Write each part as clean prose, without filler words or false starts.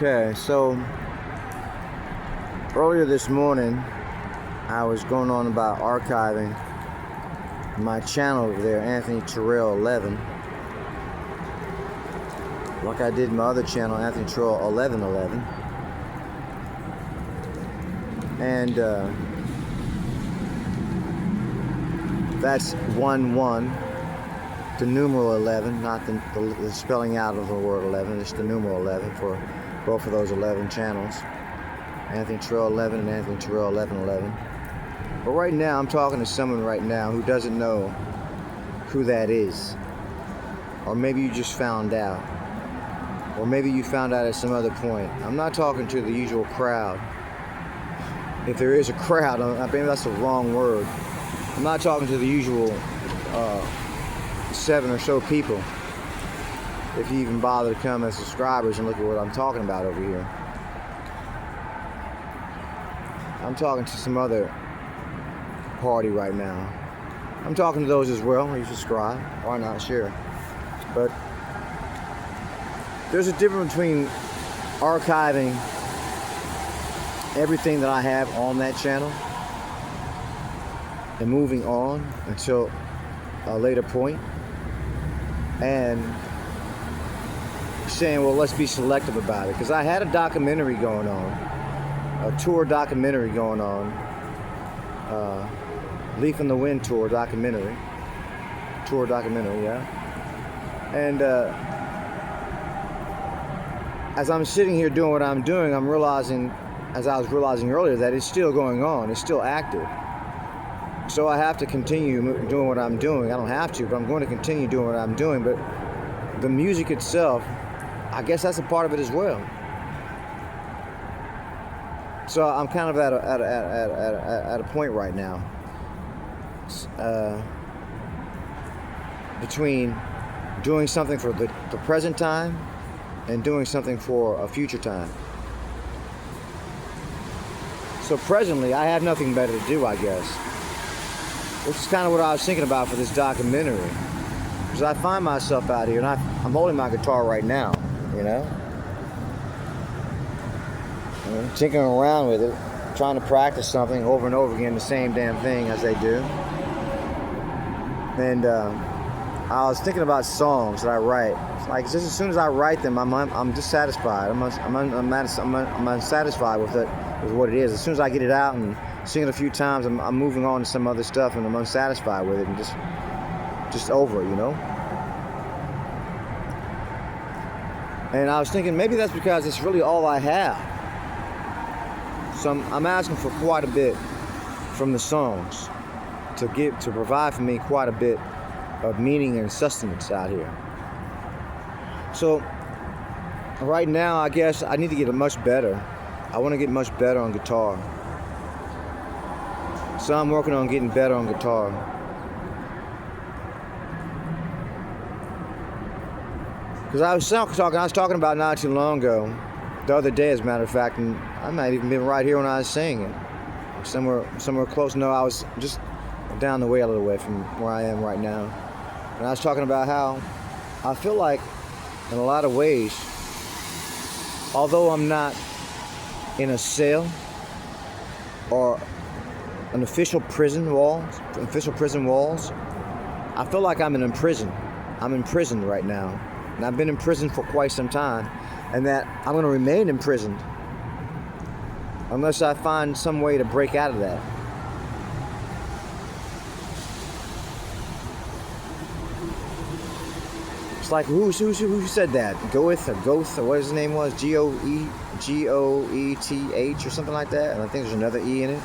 Okay, so earlier this morning, I was going on about archiving my channel over there, Anthony Terrell 11, like I did my other channel, Anthony Terrell 1111, and that's 11, the numeral 11, not the spelling out of the word 11, it's the numeral 11 for both of those 11 channels, Anthony Terrell 11 and Anthony Terrell 1111. But right now, I'm talking to someone right now who doesn't know who that is. Or maybe you just found out. Or maybe you found out at some other point. I'm not talking to the usual crowd. If there is a crowd, maybe that's the wrong word. I'm not talking to the usual 7 or so people. If you even bother to come as subscribers and look at what I'm talking about over here. I'm talking to some other party right now. I'm talking to those as well. You subscribe. Why not? Sure. But there's a difference between archiving everything that I have on that channel and moving on until a later point and saying, well, let's be selective about it. Because I had a documentary going on, a tour documentary going on, Leaf in the Wind tour documentary, yeah. And as I'm sitting here doing what I'm doing, I'm realizing, as I was realizing earlier, that it's still going on, it's still active. So I have to continue doing what I'm doing. I don't have to, but I'm going to continue doing what I'm doing. But the music itself, I guess that's a part of it as well. So I'm kind of at a point right now between doing something for the present time and doing something for a future time. So presently, I have nothing better to do, I guess. Which is kind of what I was thinking about for this documentary. Because I find myself out here, and I'm holding my guitar right now, you know? Tinkering around with it, trying to practice something over and over again, the same damn thing as they do. And I was thinking about songs that I write. Like just as soon as I write them, I'm dissatisfied. I'm unsatisfied with it, with what it is. As soon as I get it out and sing it a few times, I'm moving on to some other stuff, and I'm unsatisfied with it, and just over it, you know. And I was thinking maybe that's because it's really all I have. So I'm asking for quite a bit from the songs to provide for me quite a bit of meaning and sustenance out here. So right now, I guess I need to get much better. I want to get much better on guitar. So I'm working on getting better on guitar. Because I was talking about not too long ago, the other day as a matter of fact, and I might even been right here when I was singing. Somewhere close. No, I was just down the way, a little way from where I am right now. And I was talking about how I feel like, in a lot of ways, although I'm not in a cell or an official prison walls, I feel like I'm in prison. I'm in prison right now. And I've been in prison for quite some time. And that I'm going to remain imprisoned unless I find some way to break out of that. It's like, who said that? Goeth, or what his name was? Goeth or something like that. And I think there's another E in it.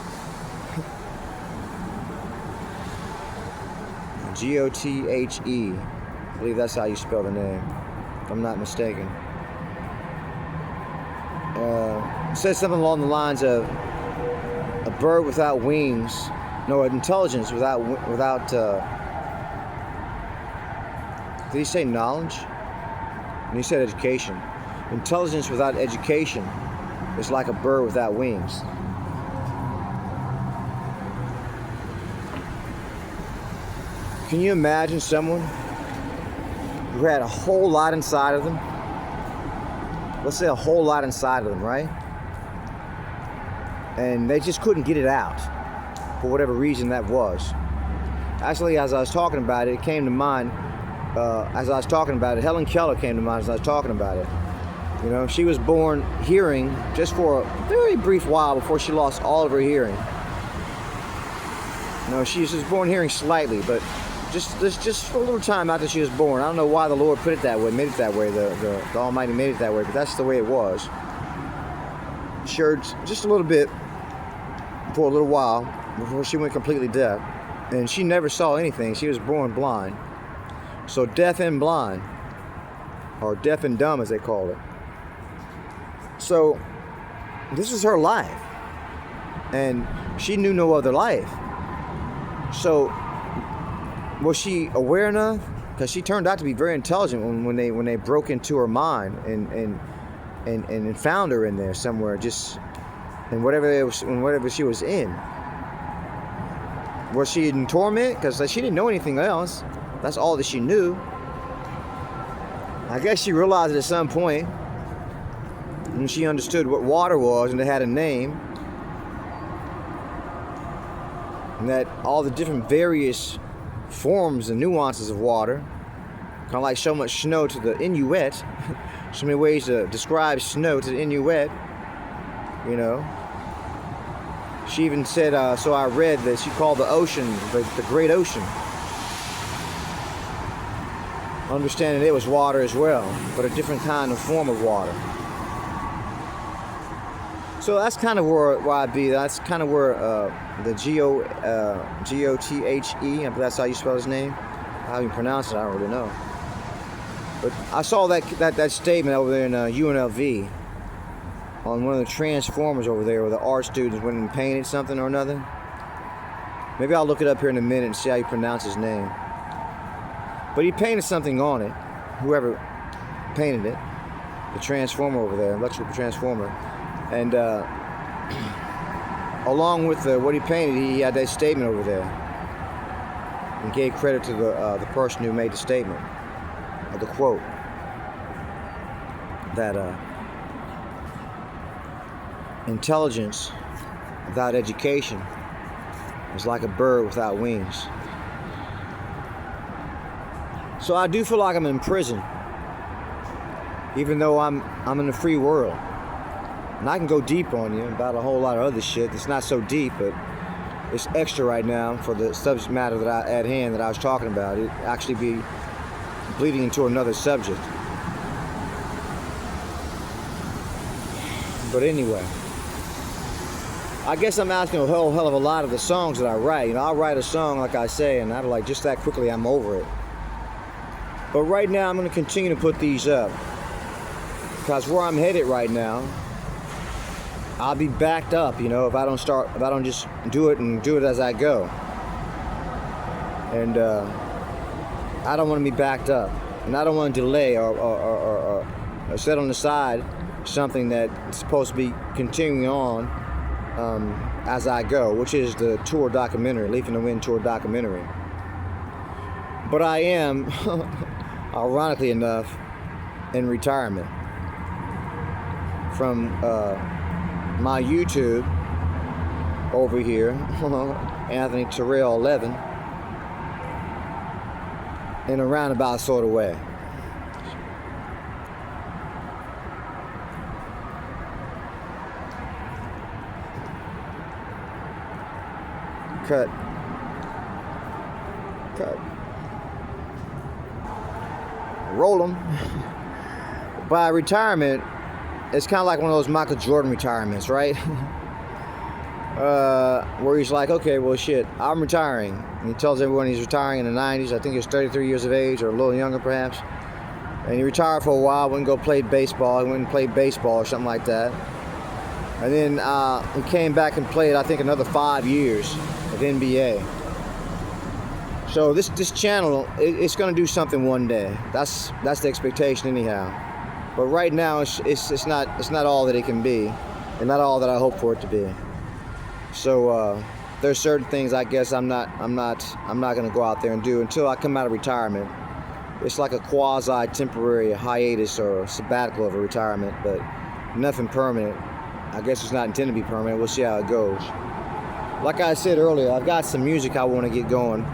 Gothe. I believe that's how you spell the name, if I'm not mistaken. It says something along the lines of a bird without wings, no, intelligence without did he say knowledge? And he said education. Intelligence without education is like a bird without wings. Can you imagine someone who had a whole lot inside of them let's say, a whole lot inside of them, right? And they just couldn't get it out for whatever reason that was. Actually, as I was talking about it, it came to mind. As I was talking about it, Helen Keller came to mind as I was talking about it. You know, she was born hearing just for a very brief while before she lost all of her hearing. You know, she was born hearing slightly, but just for a little time after she was born. I don't know why the Lord put it that way, made it that way. The Almighty made it that way, but that's the way it was. She heard just a little bit for a little while before she went completely deaf, and she never saw anything. She was born blind. So deaf and blind, or deaf and dumb as they call it. So this was her life, and she knew no other life. So was she aware enough? Because she turned out to be very intelligent when they broke into her mind and found her in there somewhere, just in whatever she was in. Was she in torment? Because she didn't know anything else. That's all that she knew. I guess she realized it at some point when she understood what water was and it had a name, and that all the different various forms and nuances of water, kind of like so much snow to the Inuit, so many ways to describe snow to the Inuit, you know. She even said, so I read that she called the ocean the Great Ocean, understanding it was water as well, but a different kind of form of water. So that's kind of where I be. That's kind of where the G-O-T-H-E, if that's how you spell his name. How you pronounce it, I don't really know. But I saw that statement over there in UNLV on one of the transformers over there where the art students went and painted something or another. Maybe I'll look it up here in a minute and see how you pronounce his name. But he painted something on it, whoever painted it, the transformer over there, electrical transformer. And along with what he painted, he had that statement over there. And gave credit to the person who made the statement, or the quote, that intelligence without education is like a bird without wings. So I do feel like I'm in prison, even though I'm in a free world. And I can go deep on you about a whole lot of other shit. It's not so deep, but it's extra right now for the subject matter at hand that I was talking about. It actually be bleeding into another subject. But anyway, I guess I'm asking a whole hell of a lot of the songs that I write. You know, I'll write a song, like I say, and I'm like, just that quickly, I'm over it. But right now, I'm going to continue to put these up, because where I'm headed right now, I'll be backed up, you know, if I don't just do it as I go. And I don't want to be backed up, and I don't want to delay or set on the side something that's supposed to be continuing on as I go, which is the tour documentary, Leaf in the Wind tour documentary. But I am, ironically enough, in retirement from my YouTube over here, Anthony Terrell 11, in a roundabout sort of way. Cut. Roll them. By retirement, it's kind of like one of those Michael Jordan retirements, right? Where he's like, okay, well, shit, I'm retiring. And he tells everyone he's retiring in the 90s. I think he was 33 years of age, or a little younger, perhaps. And he retired for a while, went and go play baseball. He went and played baseball or something like that. And then he came back and played, I think, another 5 years of NBA. So this channel, it's going to do something one day. That's the expectation, anyhow. But right now, it's not all that it can be, and not all that I hope for it to be. So there's certain things I guess I'm not going to go out there and do until I come out of retirement. it's like a quasi-temporary hiatus or sabbatical of a retirement, but nothing permanent. I guess it's not intended to be permanent. We'll see how it goes. Like I said earlier, I've got some music I want to get going.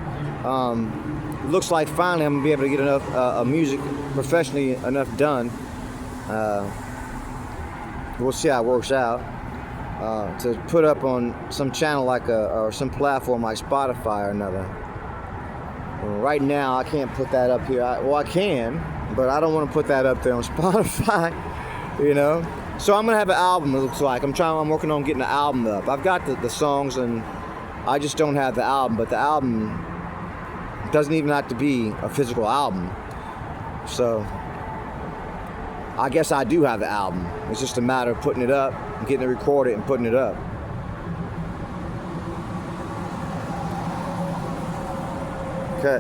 Looks like finally I'm gonna be able to get enough music professionally enough done. We'll see how it works out. To put up on some channel or some platform like Spotify or another. Right now, I can't put that up here. I can, but I don't want to put that up there on Spotify, you know. So I'm gonna have an album. It looks like I'm working on getting the album up. I've got the songs, and I just don't have the album. But the album doesn't even have to be a physical album. So I guess I do have the album. It's just a matter of putting it up, and getting it recorded, and putting it up. Okay.